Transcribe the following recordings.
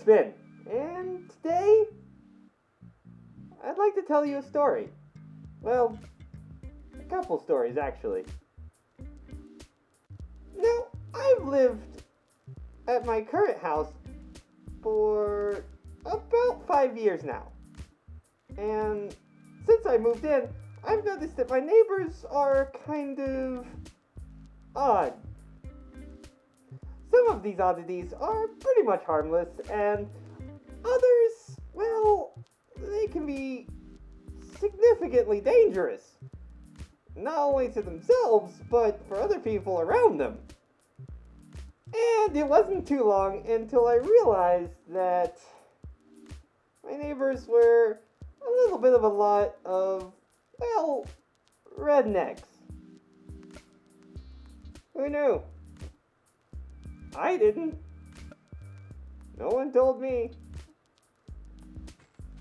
Spyn, and today I'd like to tell you a story. Well, a couple stories actually. Now, I've lived at my current house for about 5 years now. And since I moved in, I've noticed that my neighbors are kind of odd. Some of these oddities are pretty much harmless, and others, well, they can be significantly dangerous. Not only to themselves, but for other people around them. And it wasn't too long until I realized that my neighbors were a little bit of a lot of, well, rednecks. Who knew? I didn't. No one told me.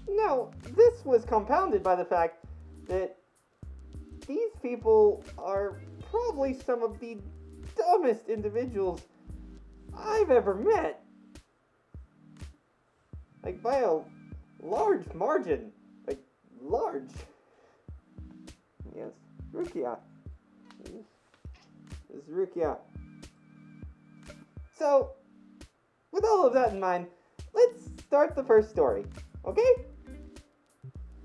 Now, this was compounded by the fact that these people are probably some of the dumbest individuals I've ever met. Like, by a large margin. Like, large. Yes, Rukia. This is Rukia. So, with all of that in mind, let's start the first story, okay?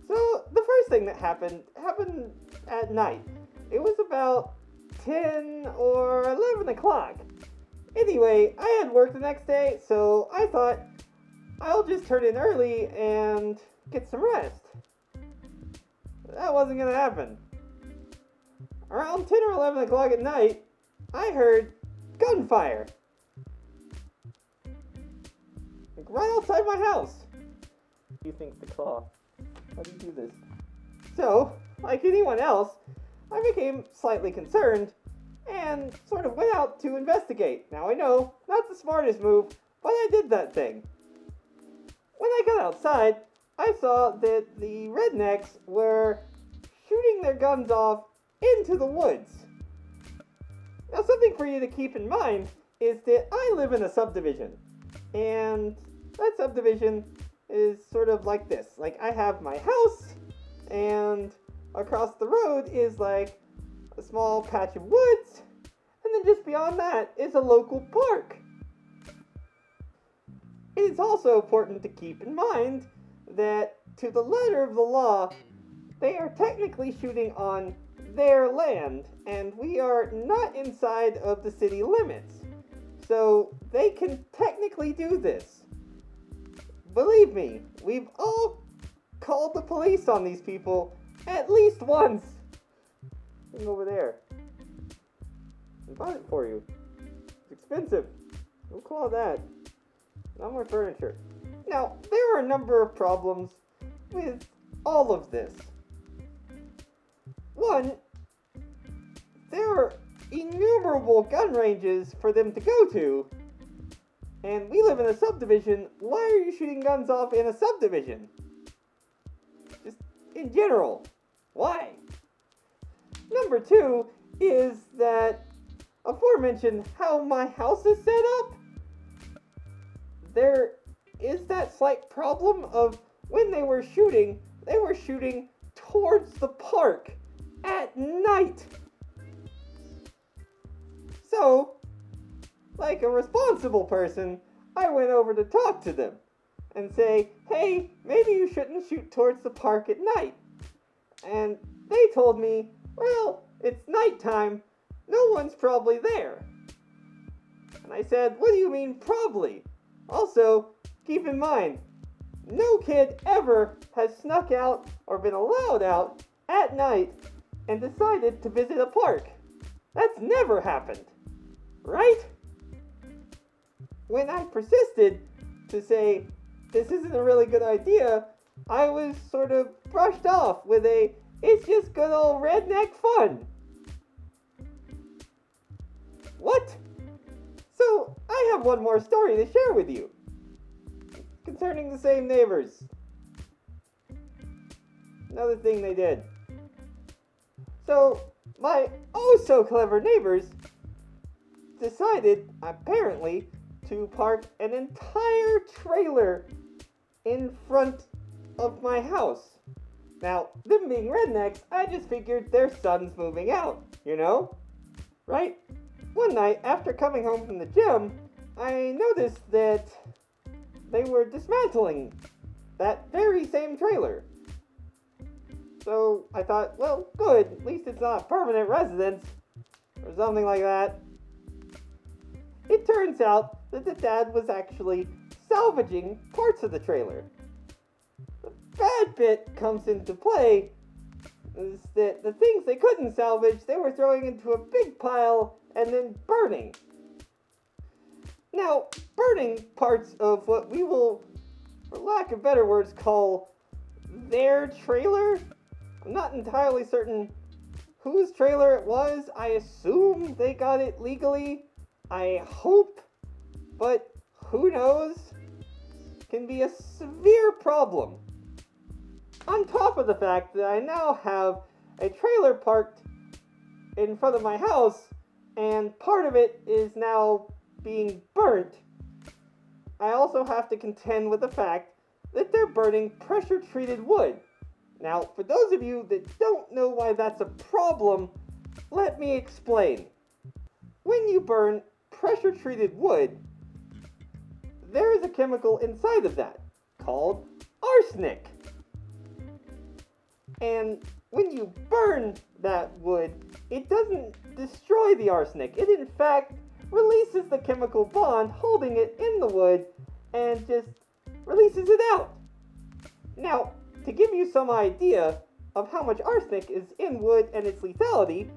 So, the first thing that happened at night. It was about 10 or 11 o'clock. Anyway, I had work the next day, so I thought I'll just turn in early and get some rest. That wasn't gonna happen. Around 10 or 11 o'clock at night, I heard gunfire. Like right outside my house. What do you think, the claw? How do you do this? So, like anyone else, I became slightly concerned and sort of went out to investigate. Now I know, not the smartest move, but I did that thing. When I got outside, I saw that the rednecks were shooting their guns off into the woods. Now something for you to keep in mind is that I live in a subdivision, and that subdivision is sort of like this. Like, I have my house, and across the road is like a small patch of woods, and then just beyond that is a local park. It is also important to keep in mind that to the letter of the law, they are technically shooting on their land, and we are not inside of the city limits. So they can technically do this. Believe me, we've all called the police on these people at least once. Look over there. I bought it for you. It's expensive. Don't call that. Not more furniture. Now, there are a number of problems with all of this. One, there are innumerable gun ranges for them to go to, and we live in a subdivision. Why are you shooting guns off in a subdivision? Just in general. Why? Number two is that, aforementioned how my house is set up, there is that slight problem of when they were shooting towards the park at night. So, like a responsible person, I went over to talk to them and say, hey, maybe you shouldn't shoot towards the park at night. And they told me, well, it's nighttime, no one's probably there. And I said, what do you mean probably? Also, keep in mind, no kid ever has snuck out or been allowed out at night and decided to visit a park. That's never happened, right? When I persisted to say, this isn't a really good idea, I was sort of brushed off with a, it's just good old redneck fun. What? So, I have one more story to share with you concerning the same neighbors. Another thing they did. So, my oh so clever neighbors decided, apparently, to park an entire trailer in front of my house. Now, them being rednecks, I just figured their son's moving out, you know? Right? One night, after coming home from the gym, I noticed that they were dismantling that very same trailer. So I thought, well, good, at least it's not a permanent residence, or something like that. It turns out that the dad was actually salvaging parts of the trailer. The bad bit comes into play is that the things they couldn't salvage, they were throwing into a big pile and then burning. Now, burning parts of what we will, for lack of better words, call their trailer. I'm not entirely certain whose trailer it was. I assume they got it legally. I hope, but who knows? Can be a severe problem. On top of the fact that I now have a trailer parked in front of my house, and part of it is now being burnt, I also have to contend with the fact that they're burning pressure-treated wood. Now, for those of you that don't know why that's a problem, let me explain. When you burn pressure-treated wood, there is a chemical inside of that called arsenic. And when you burn that wood, it doesn't destroy the arsenic. It, in fact, releases the chemical bond holding it in the wood and just releases it out. Now, to give you some idea of how much arsenic is in wood and its lethality,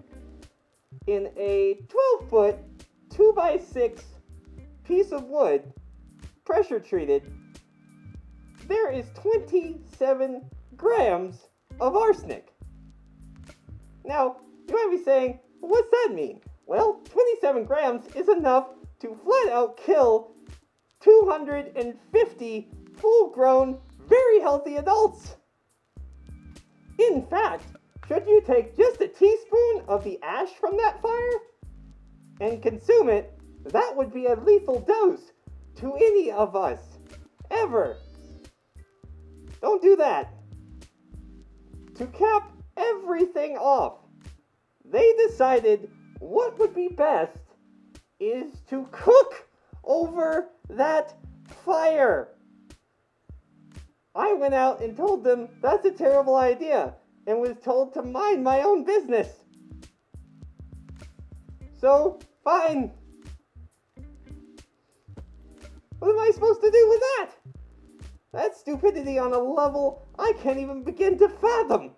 in a 12-foot, 2x6 piece of wood, pressure treated, there is 27 grams of arsenic. Now, you might be saying, well, what's that mean? Well, 27 grams is enough to flat out kill 250 full-grown, very healthy adults. In fact, should you take just a teaspoon of the ash from that fire and consume it, that would be a lethal dose to any of us, ever. Don't do that. To cap everything off, they decided what would be best is to cook over that fire. I went out and told them that's a terrible idea and was told to mind my own business. So, fine. What am I supposed to do with that? That's stupidity on a level I can't even begin to fathom.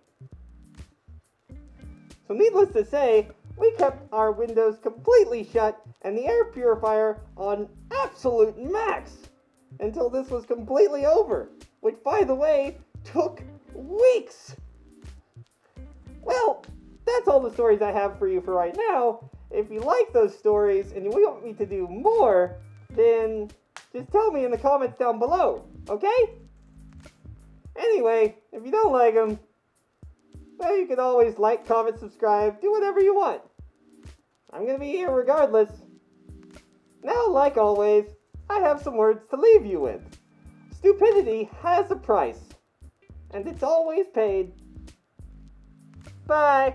So needless to say, we kept our windows completely shut and the air purifier on absolute max until this was completely over, which, by the way, took weeks. Well, that's all the stories I have for you for right now. If you like those stories and you want me to do more, then just tell me in the comments down below, okay? Anyway, if you don't like them, well, you can always like, comment, subscribe, do whatever you want. I'm going to be here regardless. Now, like always, I have some words to leave you with. Stupidity has a price, and it's always paid. Bye.